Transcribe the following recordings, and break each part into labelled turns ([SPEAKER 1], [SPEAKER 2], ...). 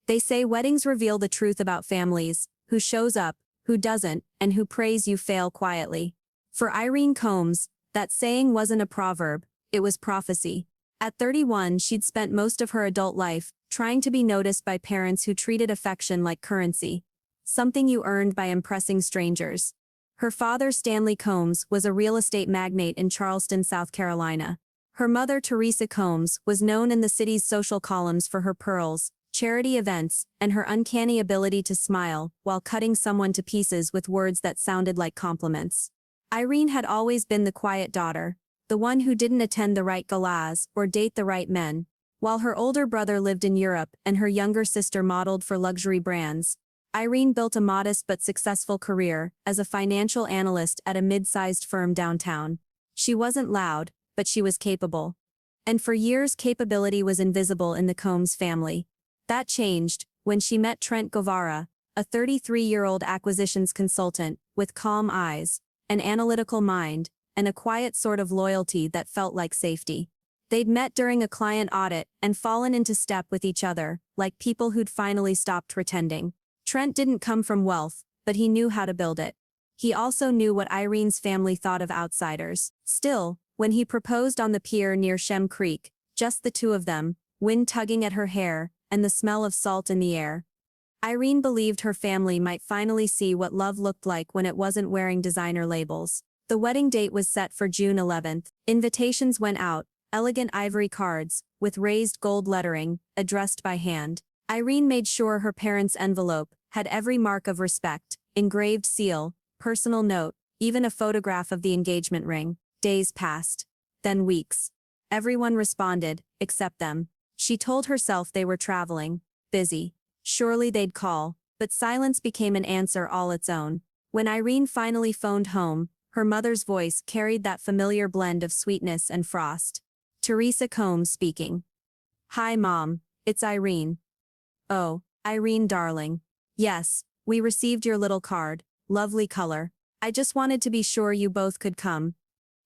[SPEAKER 1] They say weddings reveal the truth about families, who shows up, who doesn't, and who prays you fail quietly. For Irene Combs, that saying wasn't a proverb, it was prophecy. At 31, she'd spent most of her adult life trying to be noticed by parents who treated affection like currency, something you earned by impressing strangers. Her father, Stanley Combs, was a real estate magnate in Charleston, South Carolina. Her mother, Teresa Combs, was known in the city's social columns for her pearls, charity events, and her uncanny ability to smile while cutting someone to pieces with words that sounded like compliments. Irene had always been the quiet daughter, the one who didn't attend the right galas or date the right men. While her older brother lived in Europe and her younger sister modeled for luxury brands, Irene built a modest but successful career as a financial analyst at a mid-sized firm downtown. She wasn't loud, but she was capable. And for years, capability was invisible in the Combs family. That changed when she met Trent Guevara, a 33-year-old acquisitions consultant with calm eyes, an analytical mind, and a quiet sort of loyalty that felt like safety. They'd met during a client audit and fallen into step with each other, like people who'd finally stopped pretending. Trent didn't come from wealth, but he knew how to build it. He also knew what Irene's family thought of outsiders. Still, when he proposed on the pier near Shem Creek, just the two of them, wind tugging at her hair, and the smell of salt in the air, Irene believed her family might finally see what love looked like when it wasn't wearing designer labels. The wedding date was set for June 11th. Invitations went out, elegant ivory cards, with raised gold lettering, addressed by hand. Irene made sure her parents' envelope had every mark of respect, engraved seal, personal note, even a photograph of the engagement ring. Days passed. Then weeks. Everyone responded, except them. She told herself they were traveling, busy. Surely they'd call, but silence became an answer all its own. When Irene finally phoned home, her mother's voice carried that familiar blend of sweetness and frost. Teresa Combs speaking. "Hi, Mom, it's Irene." "Oh, Irene darling. Yes, we received your little card, lovely color. I just wanted to be sure you both could come.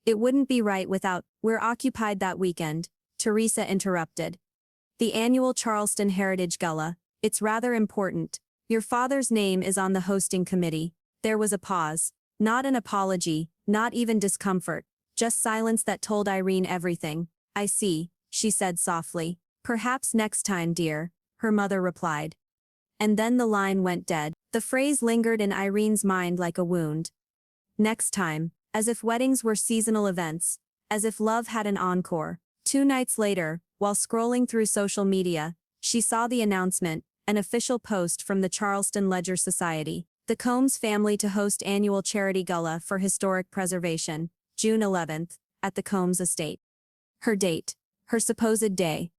[SPEAKER 1] It wouldn't be right without, we're occupied that weekend," Teresa interrupted. "The annual Charleston Heritage Gala. It's rather important. Your father's name is on the hosting committee." There was a pause. Not an apology, not even discomfort, just silence that told Irene everything. "I see," she said softly. "Perhaps next time, dear," her mother replied. And then the line went dead. The phrase lingered in Irene's mind like a wound. Next time, as if weddings were seasonal events, as if love had an encore. 2 nights later, while scrolling through social media, she saw the announcement, an official post from the Charleston Ledger Society. The Combs family to host annual charity gala for historic preservation, June 11th, at the Combs estate. Her date. Her supposed day.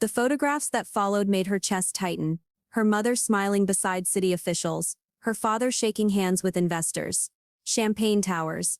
[SPEAKER 1] The photographs that followed made her chest tighten, her mother smiling beside city officials, her father shaking hands with investors. Champagne towers.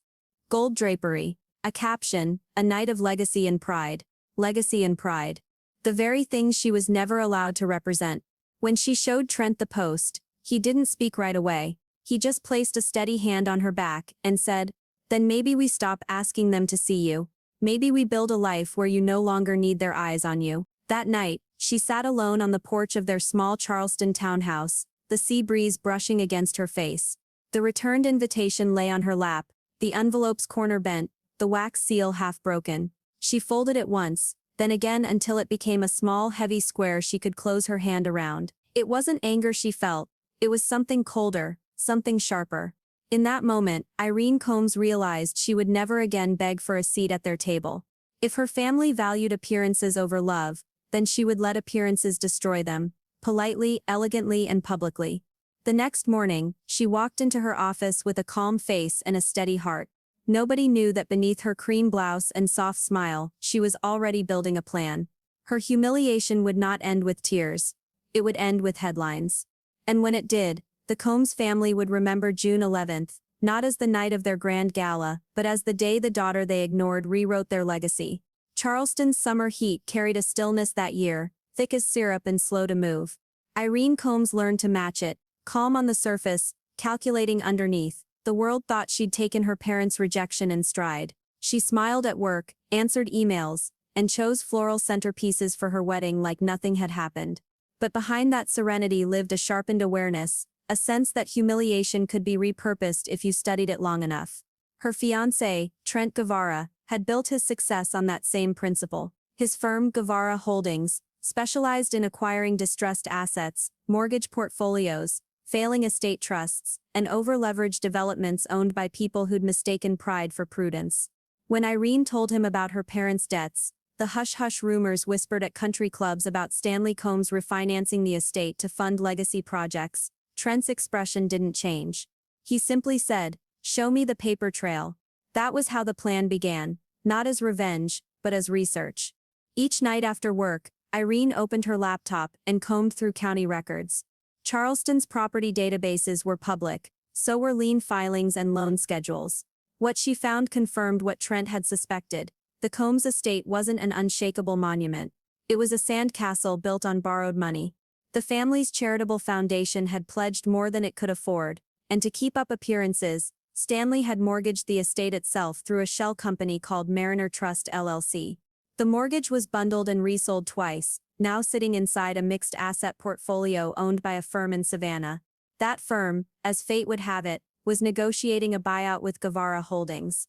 [SPEAKER 1] Gold drapery. A caption, "A night of legacy and pride." Legacy and pride. The very things she was never allowed to represent. When she showed Trent the post, he didn't speak right away. He just placed a steady hand on her back and said, "Then maybe we stop asking them to see you. Maybe we build a life where you no longer need their eyes on you." That night, she sat alone on the porch of their small Charleston townhouse, the sea breeze brushing against her face. The returned invitation lay on her lap, the envelope's corner bent, the wax seal half broken. She folded it once, then again until it became a small, heavy square she could close her hand around. It wasn't anger she felt. It was something colder, something sharper. In that moment, Irene Combs realized she would never again beg for a seat at their table. If her family valued appearances over love, then she would let appearances destroy them, politely, elegantly, and publicly. The next morning, she walked into her office with a calm face and a steady heart. Nobody knew that beneath her cream blouse and soft smile, she was already building a plan. Her humiliation would not end with tears. It would end with headlines. And when it did, the Combs family would remember June 11th, not as the night of their grand gala, but as the day the daughter they ignored rewrote their legacy. Charleston's summer heat carried a stillness that year, thick as syrup and slow to move. Irene Combs learned to match it, calm on the surface, calculating underneath. The world thought she'd taken her parents' rejection in stride. She smiled at work, answered emails, and chose floral centerpieces for her wedding like nothing had happened. But behind that serenity lived a sharpened awareness, a sense that humiliation could be repurposed if you studied it long enough. Her fiancé, Trent Guevara, had built his success on that same principle. His firm, Guevara Holdings, specialized in acquiring distressed assets, mortgage portfolios, failing estate trusts, and over-leveraged developments owned by people who'd mistaken pride for prudence. When Irene told him about her parents' debts, the hush-hush rumors whispered at country clubs about Stanley Combs refinancing the estate to fund legacy projects, Trent's expression didn't change. He simply said, "Show me the paper trail." That was how the plan began, not as revenge, but as research. Each night after work, Irene opened her laptop and combed through county records. Charleston's property databases were public, so were lien filings and loan schedules. What she found confirmed what Trent had suspected. The Combs estate wasn't an unshakable monument. It was a sandcastle built on borrowed money. The family's charitable foundation had pledged more than it could afford, and to keep up appearances, Stanley had mortgaged the estate itself through a shell company called Mariner Trust LLC. The mortgage was bundled and resold twice, now sitting inside a mixed asset portfolio owned by a firm in Savannah. That firm, as fate would have it, was negotiating a buyout with Guevara Holdings.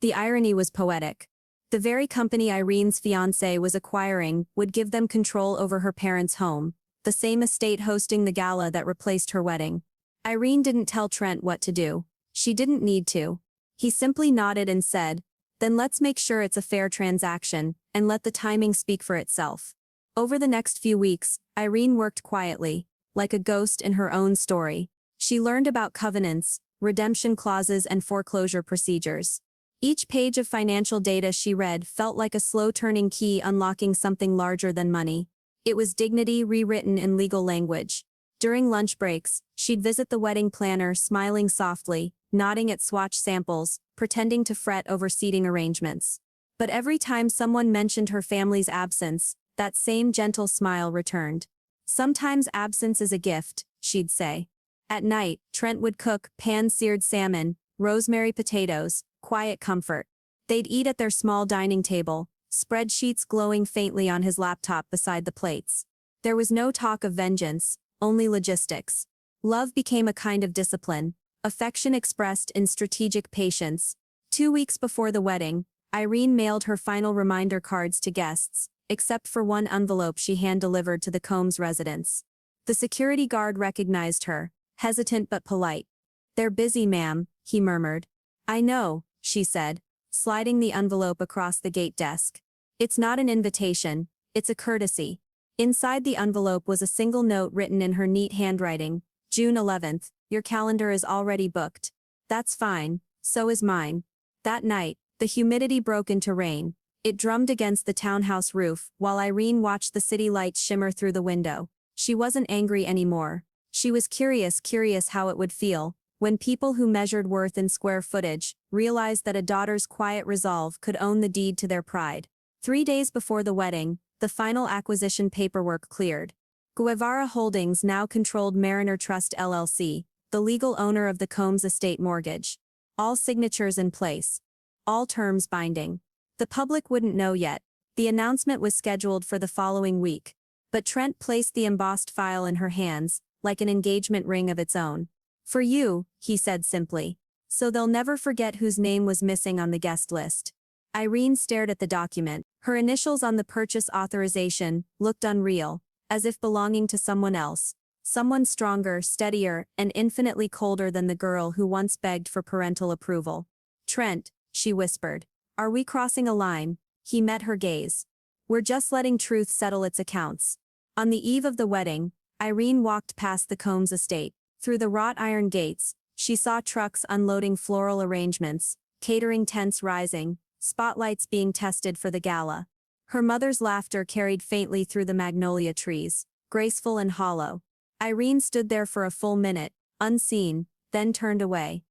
[SPEAKER 1] The irony was poetic. The very company Irene's fiancé was acquiring would give them control over her parents' home, the same estate hosting the gala that replaced her wedding. Irene didn't tell Trent what to do. She didn't need to. He simply nodded and said, "Then let's make sure it's a fair transaction, and let the timing speak for itself." Over the next few weeks, Irene worked quietly, like a ghost in her own story. She learned about covenants, redemption clauses, and foreclosure procedures. Each page of financial data she read felt like a slow-turning key unlocking something larger than money. It was dignity rewritten in legal language. During lunch breaks, she'd visit the wedding planner smiling softly, nodding at swatch samples, pretending to fret over seating arrangements. But every time someone mentioned her family's absence, that same gentle smile returned. "Sometimes absence is a gift," she'd say. At night, Trent would cook pan-seared salmon, rosemary potatoes, quiet comfort. They'd eat at their small dining table, spreadsheets glowing faintly on his laptop beside the plates. There was no talk of vengeance, only logistics. Love became a kind of discipline, affection expressed in strategic patience. 2 weeks before the wedding, Irene mailed her final reminder cards to guests, except for one envelope she hand-delivered to the Combs residence. The security guard recognized her, hesitant but polite. "They're busy, ma'am," he murmured. "I know," she said, sliding the envelope across the gate desk. "It's not an invitation, it's a courtesy." Inside the envelope was a single note written in her neat handwriting. "June 11th, your calendar is already booked." "That's fine, so is mine." That night, the humidity broke into rain. It drummed against the townhouse roof, while Irene watched the city lights shimmer through the window. She wasn't angry anymore. She was curious how it would feel, when people who measured worth in square footage realized that a daughter's quiet resolve could own the deed to their pride. 3 days before the wedding, the final acquisition paperwork cleared. Guevara Holdings now controlled Mariner Trust LLC, the legal owner of the Combs estate mortgage. All signatures in place. All terms binding. The public wouldn't know yet. The announcement was scheduled for the following week. But Trent placed the embossed file in her hands, like an engagement ring of its own. "For you," he said simply. "So they'll never forget whose name was missing on the guest list." Irene stared at the document. Her initials on the purchase authorization looked unreal, as if belonging to someone else. Someone stronger, steadier, and infinitely colder than the girl who once begged for parental approval. "Trent," she whispered. "Are we crossing a line?" He met her gaze. "We're just letting truth settle its accounts." On the eve of the wedding, Irene walked past the Combs estate. Through the wrought iron gates, she saw trucks unloading floral arrangements, catering tents rising, spotlights being tested for the gala. Her mother's laughter carried faintly through the magnolia trees, graceful and hollow. Irene stood there for a full minute, unseen, then turned away.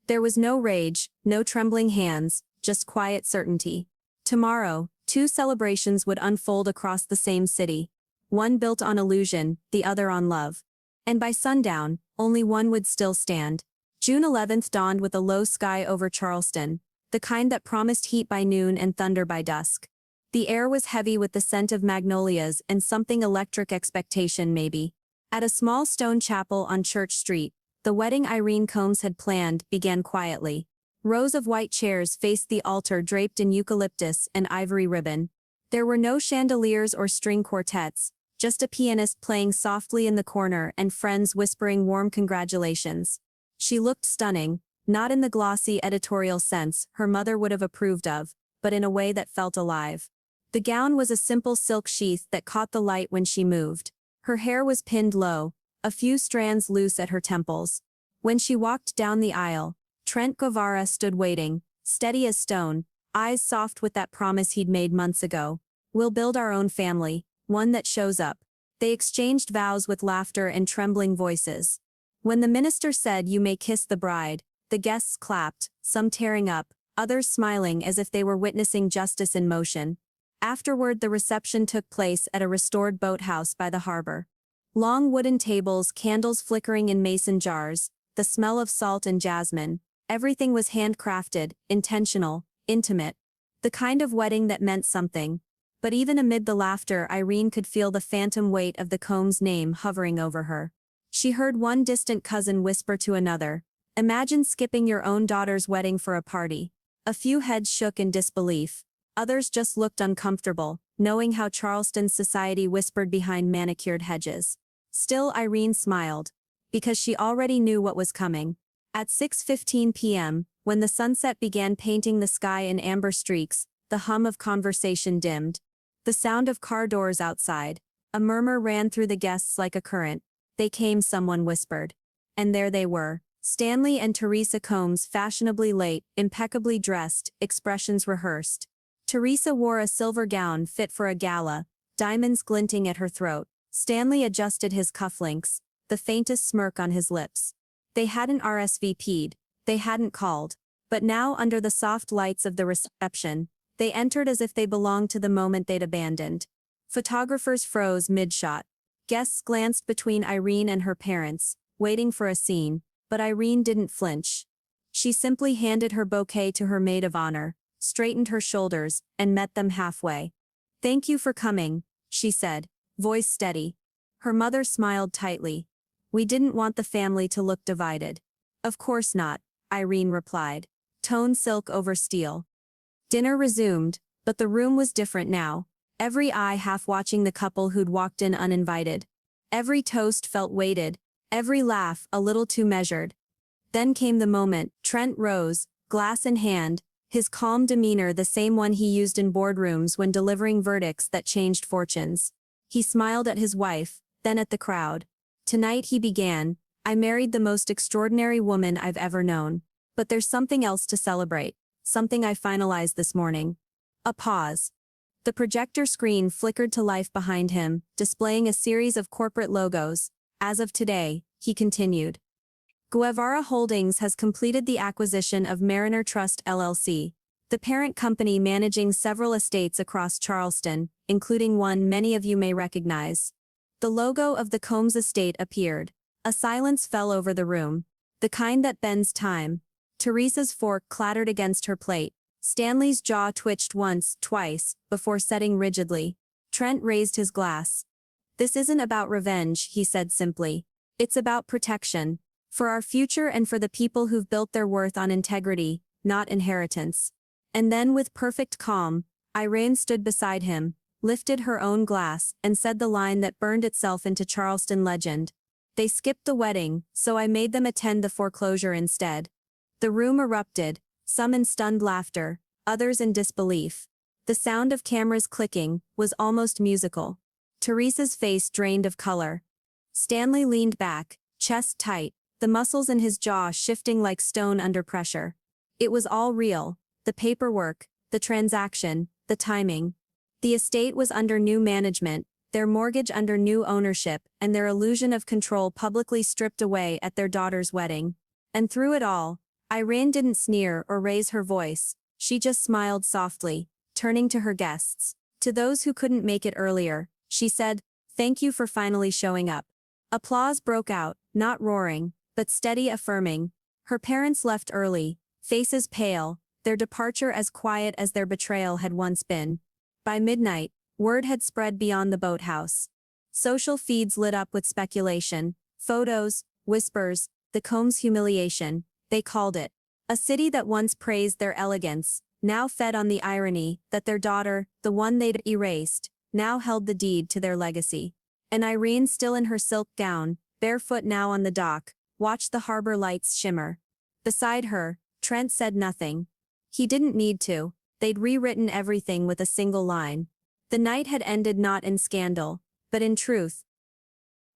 [SPEAKER 1] There was no rage, no trembling hands, just quiet certainty. Tomorrow, 2 celebrations would unfold across the same city. One built on illusion, the other on love. And by sundown, only one would still stand. June 11th dawned with a low sky over Charleston, the kind that promised heat by noon and thunder by dusk. The air was heavy with the scent of magnolias and something electric expectation maybe. At a small stone chapel on Church Street, the wedding Irene Combs had planned began quietly. Rows of white chairs faced the altar draped in eucalyptus and ivory ribbon. There were no chandeliers or string quartets, just a pianist playing softly in the corner and friends whispering warm congratulations. She looked stunning, not in the glossy editorial sense her mother would have approved of, but in a way that felt alive. The gown was a simple silk sheath that caught the light when she moved. Her hair was pinned low, a few strands loose at her temples. When she walked down the aisle, Trent Guevara stood waiting, steady as stone, eyes soft with that promise he'd made months ago. "We'll build our own family, one that shows up." They exchanged vows with laughter and trembling voices. When the minister said, "You may kiss the bride," the guests clapped, some tearing up, others smiling as if they were witnessing justice in motion. Afterward, the reception took place at a restored boathouse by the harbor. Long wooden tables, candles flickering in mason jars, the smell of salt and jasmine. Everything was handcrafted, intentional, intimate. The kind of wedding that meant something. But even amid the laughter, Irene could feel the phantom weight of the Combs' name hovering over her. She heard one distant cousin whisper to another, "Imagine skipping your own daughter's wedding for a party." A few heads shook in disbelief. Others just looked uncomfortable, knowing how Charleston's society whispered behind manicured hedges. Still, Irene smiled, because she already knew what was coming. At 6:15 p.m., when the sunset began painting the sky in amber streaks, the hum of conversation dimmed. The sound of car doors outside. A murmur ran through the guests like a current. "They came," someone whispered. And there they were, Stanley and Teresa Combs, fashionably late, impeccably dressed, expressions rehearsed. Teresa wore a silver gown fit for a gala, diamonds glinting at her throat. Stanley adjusted his cufflinks, the faintest smirk on his lips. They hadn't RSVP'd, they hadn't called. But now, under the soft lights of the reception, they entered as if they belonged to the moment they'd abandoned. Photographers froze mid-shot. Guests glanced between Irene and her parents, waiting for a scene, but Irene didn't flinch. She simply handed her bouquet to her maid of honor, straightened her shoulders, and met them halfway. "Thank you for coming," she said, voice steady. Her mother smiled tightly. "We didn't want the family to look divided." "Of course not," Irene replied, tone silk over steel. Dinner resumed, but the room was different now. Every eye half watching the couple who'd walked in uninvited. Every toast felt weighted, every laugh a little too measured. Then came the moment. Trent rose, glass in hand, his calm demeanor the same one he used in boardrooms when delivering verdicts that changed fortunes. He smiled at his wife, then at the crowd. "Tonight," he began, "I married the most extraordinary woman I've ever known. But there's something else to celebrate, something I finalized this morning." A pause. The projector screen flickered to life behind him, displaying a series of corporate logos. "As of today," he continued, "Guevara Holdings has completed the acquisition of Mariner Trust LLC, the parent company managing several estates across Charleston, including one many of you may recognize." The logo of the Combs estate appeared. A silence fell over the room, the kind that bends time. Teresa's fork clattered against her plate. Stanley's jaw twitched once, twice, before setting rigidly. Trent raised his glass. "This isn't about revenge," he said simply. "It's about protection. For our future and for the people who've built their worth on integrity, not inheritance." And then, with perfect calm, Irene stood beside him, lifted her own glass, and said the line that burned itself into Charleston legend. "They skipped the wedding, so I made them attend the foreclosure instead." The room erupted, some in stunned laughter, others in disbelief. The sound of cameras clicking was almost musical. Teresa's face drained of color. Stanley leaned back, chest tight, the muscles in his jaw shifting like stone under pressure. It was all real, the paperwork, the transaction, the timing. The estate was under new management, their mortgage under new ownership, and their illusion of control publicly stripped away at their daughter's wedding. And through it all, Irene didn't sneer or raise her voice, she just smiled softly, turning to her guests. To those who couldn't make it earlier, she said, "Thank you for finally showing up." Applause broke out, not roaring, but steady, affirming. Her parents left early, faces pale, their departure as quiet as their betrayal had once been. By midnight, word had spread beyond the boathouse. Social feeds lit up with speculation, photos, whispers, the Combs humiliation, they called it. A city that once praised their elegance, now fed on the irony that their daughter, the one they'd erased, now held the deed to their legacy. And Irene, still in her silk gown, barefoot now on the dock, watched the harbor lights shimmer. Beside her, Trent said nothing. He didn't need to. They'd rewritten everything with a single line. The night had ended not in scandal, but in truth.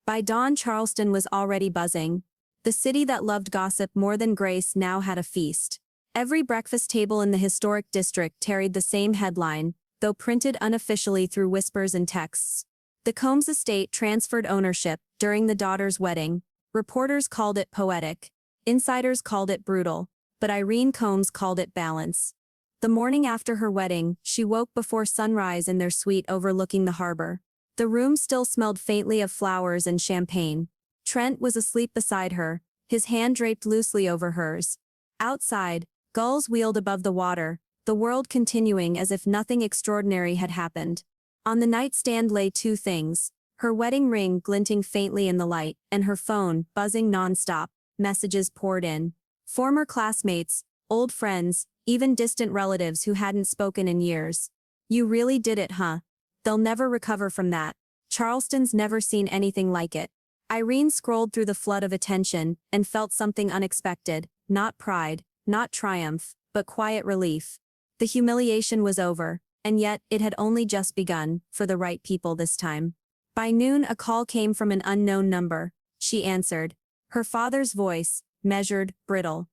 [SPEAKER 1] By dawn, Charleston was already buzzing. The city that loved gossip more than grace now had a feast. Every breakfast table in the historic district carried the same headline, though printed unofficially through whispers and texts. The Combs estate transferred ownership during the daughter's wedding. Reporters called it poetic. Insiders called it brutal. But Irene Combs called it balance. The morning after her wedding, she woke before sunrise in their suite overlooking the harbor. The room still smelled faintly of flowers and champagne. Trent was asleep beside her, his hand draped loosely over hers. Outside, gulls wheeled above the water, the world continuing as if nothing extraordinary had happened. On the nightstand lay two things, her wedding ring glinting faintly in the light, and her phone buzzing nonstop. Messages poured in. Former classmates, old friends, even distant relatives who hadn't spoken in years. You really did it, huh? They'll never recover from that. Charleston's never seen anything like it. Irene scrolled through the flood of attention and felt something unexpected, not pride, not triumph, but quiet relief. The humiliation was over, and yet it had only just begun, for the right people this time. By noon, a call came from an unknown number. She answered. Her father's voice, measured, brittle.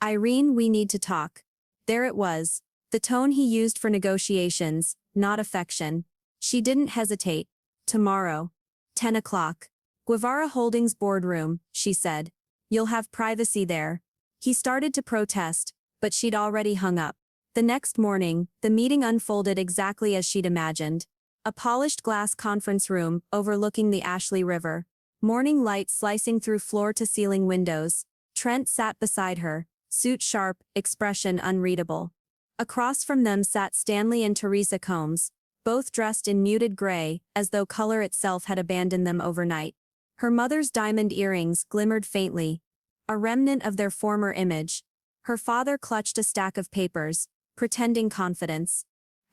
[SPEAKER 1] Irene, we need to talk. There it was, the tone he used for negotiations, not affection. She didn't hesitate. Tomorrow. 10 o'clock. Guevara Holdings boardroom, she said. You'll have privacy there. He started to protest, but she'd already hung up. The next morning, the meeting unfolded exactly as she'd imagined. A polished glass conference room overlooking the Ashley River. Morning light slicing through floor-to-ceiling windows. Trent sat beside her, suit sharp, expression unreadable. Across from them sat Stanley and Teresa Combs, both dressed in muted gray, as though color itself had abandoned them overnight. Her mother's diamond earrings glimmered faintly, a remnant of their former image. Her father clutched a stack of papers, pretending confidence.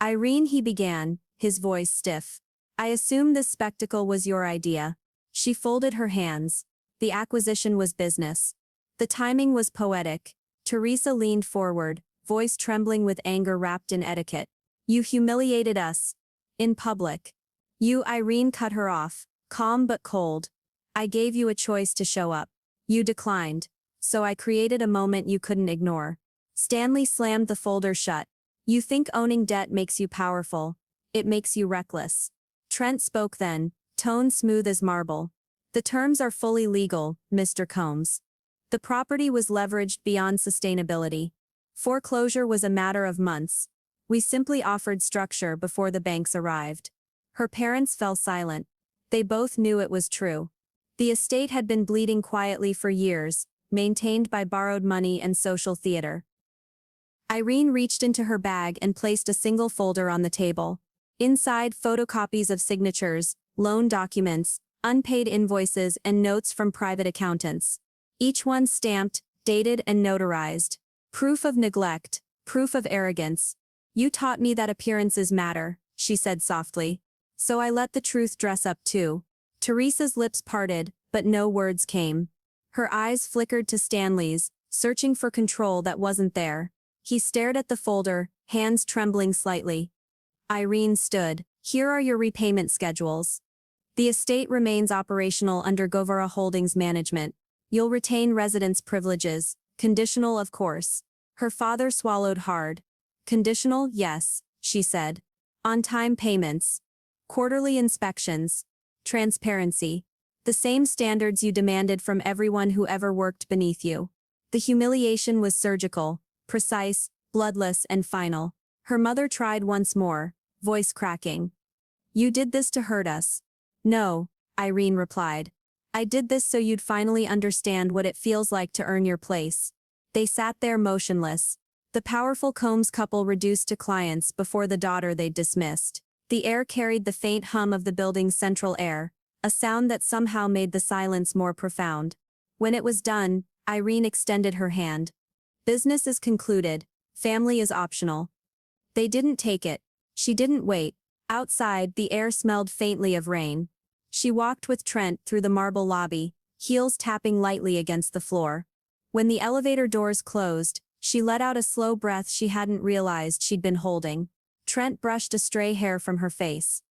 [SPEAKER 1] Irene, he began, his voice stiff. I assume this spectacle was your idea. She folded her hands. The acquisition was business. The timing was poetic. Teresa leaned forward, voice trembling with anger wrapped in etiquette. You humiliated us. In public. You, Irene cut her off, calm but cold. I gave you a choice to show up. You declined. So I created a moment you couldn't ignore. Stanley slammed the folder shut. You think owning debt makes you powerful. It makes you reckless. Trent spoke then, tone smooth as marble. The terms are fully legal, Mr. Combs. The property was leveraged beyond sustainability. Foreclosure was a matter of months. We simply offered structure before the banks arrived. Her parents fell silent. They both knew it was true. The estate had been bleeding quietly for years, maintained by borrowed money and social theater. Irene reached into her bag and placed a single folder on the table. Inside, photocopies of signatures, loan documents, unpaid invoices, and notes from private accountants. Each one stamped, dated, and notarized. Proof of neglect, proof of arrogance. You taught me that appearances matter, she said softly. So I let the truth dress up too. Teresa's lips parted, but no words came. Her eyes flickered to Stanley's, searching for control that wasn't there. He stared at the folder, hands trembling slightly. Irene stood. Here are your repayment schedules. The estate remains operational under Guevara Holdings management. You'll retain residence privileges, conditional of course. Her father swallowed hard. Conditional, yes, she said. On-time payments. Quarterly inspections. Transparency. The same standards you demanded from everyone who ever worked beneath you. The humiliation was surgical, precise, bloodless, and final. Her mother tried once more, voice cracking. You did this to hurt us. No, Irene replied. I did this so you'd finally understand what it feels like to earn your place. They sat there motionless. The powerful Combs couple reduced to clients before the daughter they'd dismissed. The air carried the faint hum of the building's central air, a sound that somehow made the silence more profound. When it was done, Irene extended her hand. Business is concluded, family is optional. They didn't take it. She didn't wait. Outside, the air smelled faintly of rain. She walked with Trent through the marble lobby, heels tapping lightly against the floor. When the elevator doors closed, she let out a slow breath she hadn't realized she'd been holding. Trent brushed a stray hair from her face.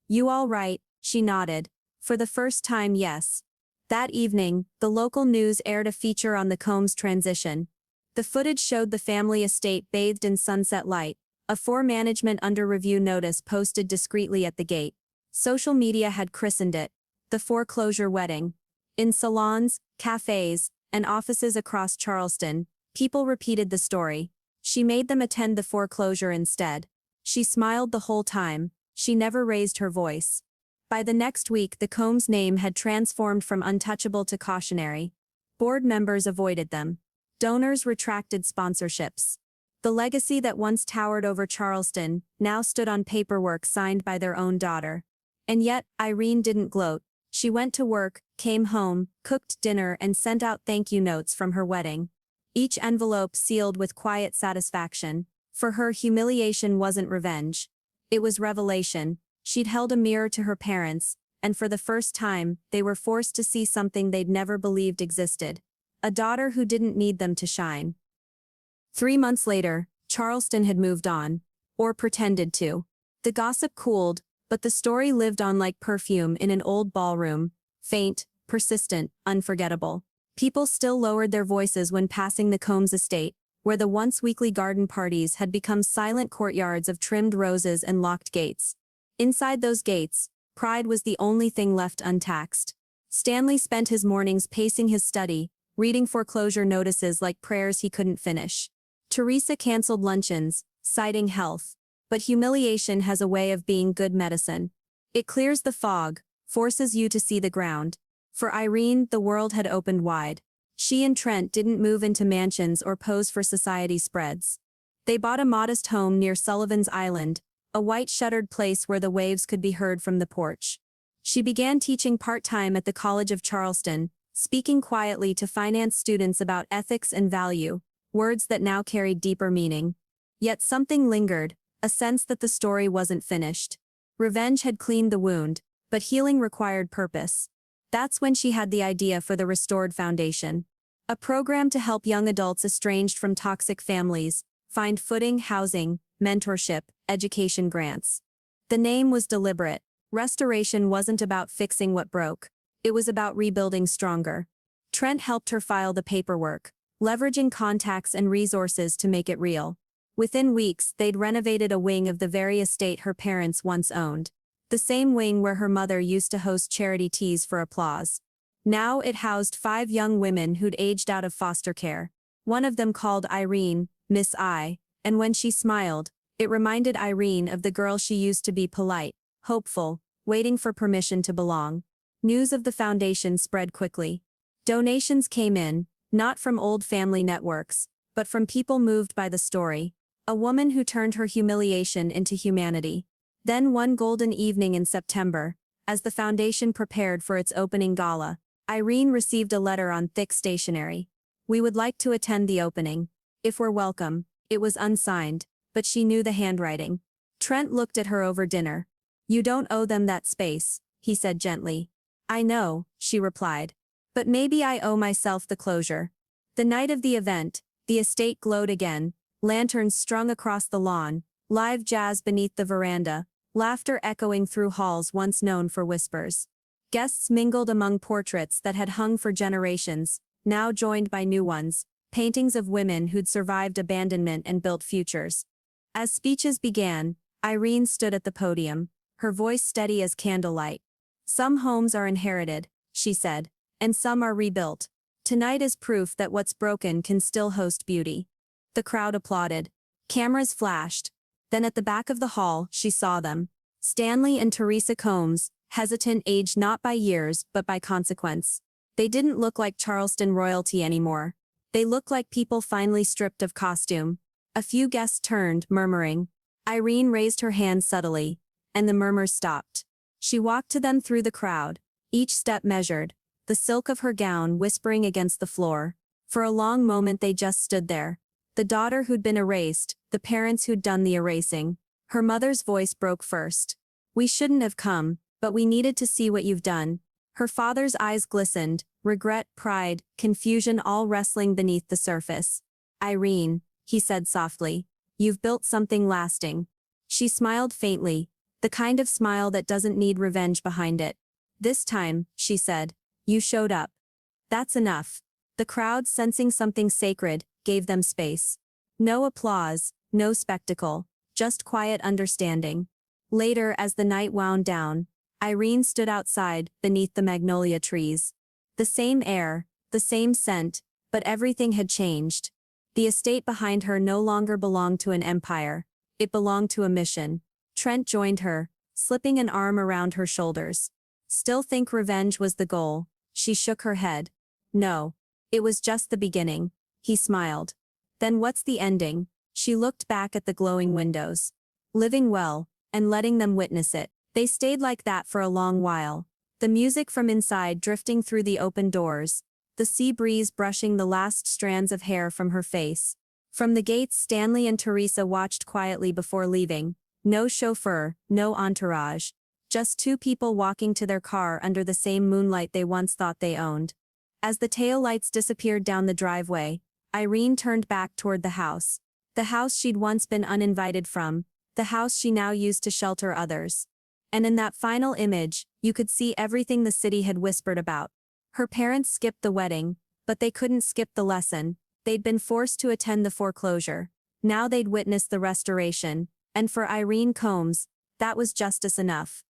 [SPEAKER 1] "You all right?" she nodded. For the first time, yes. That evening, the local news aired a feature on the Combs transition. The footage showed the family estate bathed in sunset light, a for-management under review notice posted discreetly at the gate. Social media had christened it the foreclosure wedding. In salons, cafes, and offices across Charleston, people repeated the story. She made them attend the foreclosure instead. She smiled the whole time. She never raised her voice. By the next week, the Combs name had transformed from untouchable to cautionary. Board members avoided them. Donors retracted sponsorships. The legacy that once towered over Charleston now stood on paperwork signed by their own daughter. And yet, Irene didn't gloat. She went to work, came home, cooked dinner, and sent out thank you notes from her wedding. Each envelope sealed with quiet satisfaction. For her, humiliation wasn't revenge. It was revelation. She'd held a mirror to her parents, and for the first time, they were forced to see something they'd never believed existed. A daughter who didn't need them to shine. 3 months later, Charleston had moved on. Or pretended to. The gossip cooled, but the story lived on like perfume in an old ballroom. Faint, persistent, unforgettable. People still lowered their voices when passing the Combs estate, where the once weekly garden parties had become silent courtyards of trimmed roses and locked gates. Inside those gates, pride was the only thing left untaxed. Stanley spent his mornings pacing his study, reading foreclosure notices like prayers he couldn't finish. Teresa canceled luncheons, citing health. But humiliation has a way of being good medicine. It clears the fog, forces you to see the ground. For Irene, the world had opened wide. She and Trent didn't move into mansions or pose for society spreads. They bought a modest home near Sullivan's Island, a white-shuttered place where the waves could be heard from the porch. She began teaching part-time at the College of Charleston, speaking quietly to finance students about ethics and value, words that now carried deeper meaning. Yet something lingered, a sense that the story wasn't finished. Revenge had cleaned the wound, but healing required purpose. That's when she had the idea for the Restored Foundation. A program to help young adults estranged from toxic families find footing, housing, mentorship, education grants. The name was deliberate. Restoration wasn't about fixing what broke. It was about rebuilding stronger. Trent helped her file the paperwork, leveraging contacts and resources to make it real. Within weeks, they'd renovated a wing of the very estate her parents once owned. The same wing where her mother used to host charity teas for applause. Now it housed 5 young women who'd aged out of foster care. One of them called Irene, Miss I, and when she smiled, it reminded Irene of the girl she used to be: polite, hopeful, waiting for permission to belong. News of the foundation spread quickly. Donations came in, not from old family networks, but from people moved by the story. A woman who turned her humiliation into humanity. Then one golden evening in September, as the foundation prepared for its opening gala, Irene received a letter on thick stationery. "We would like to attend the opening. If we're welcome." It was unsigned, but she knew the handwriting. Trent looked at her over dinner. "You don't owe them that space," he said gently. "I know," she replied. "But maybe I owe myself the closure." The night of the event, the estate glowed again, lanterns strung across the lawn, live jazz beneath the veranda, laughter echoing through halls once known for whispers. Guests mingled among portraits that had hung for generations, now joined by new ones, paintings of women who'd survived abandonment and built futures. As speeches began, Irene stood at the podium, her voice steady as candlelight. "Some homes are inherited," she said, "and some are rebuilt. Tonight is proof that what's broken can still host beauty." The crowd applauded. Cameras flashed. Then at the back of the hall, she saw them. Stanley and Teresa Combs, hesitant, aged not by years but by consequence. They didn't look like Charleston royalty anymore. They looked like people finally stripped of costume. A few guests turned, murmuring. Irene raised her hand subtly. and the murmurs stopped. She walked to them through the crowd, each step measured, the silk of her gown whispering against the floor. For a long moment they just stood there. The daughter who'd been erased, the parents who'd done the erasing. Her mother's voice broke first. "We shouldn't have come, but we needed to see what you've done." Her father's eyes glistened, regret, pride, confusion all wrestling beneath the surface. "Irene," he said softly, "you've built something lasting." She smiled faintly, the kind of smile that doesn't need revenge behind it. "This time," she said, "you showed up. That's enough." The crowd, sensing something sacred, gave them space. No applause, no spectacle, just quiet understanding. Later, as the night wound down, Irene stood outside, beneath the magnolia trees. The same air, the same scent, but everything had changed. The estate behind her no longer belonged to an empire. It belonged to a mission. Trent joined her, slipping an arm around her shoulders. "Still think revenge was the goal?" She shook her head. "No. It was just the beginning." He smiled. "Then what's the ending?" She looked back at the glowing windows. "Living well, and letting them witness it." They stayed like that for a long while. The music from inside drifting through the open doors, the sea breeze brushing the last strands of hair from her face. From the gates, Stanley and Teresa watched quietly before leaving. No chauffeur, no entourage. Just two people walking to their car under the same moonlight they once thought they owned. As the taillights disappeared down the driveway, Irene turned back toward the house. The house she'd once been uninvited from, the house she now used to shelter others. And in that final image, you could see everything the city had whispered about. Her parents skipped the wedding, but they couldn't skip the lesson. They'd been forced to attend the foreclosure. Now they'd witnessed the restoration, and for Irene Combs, that was justice enough.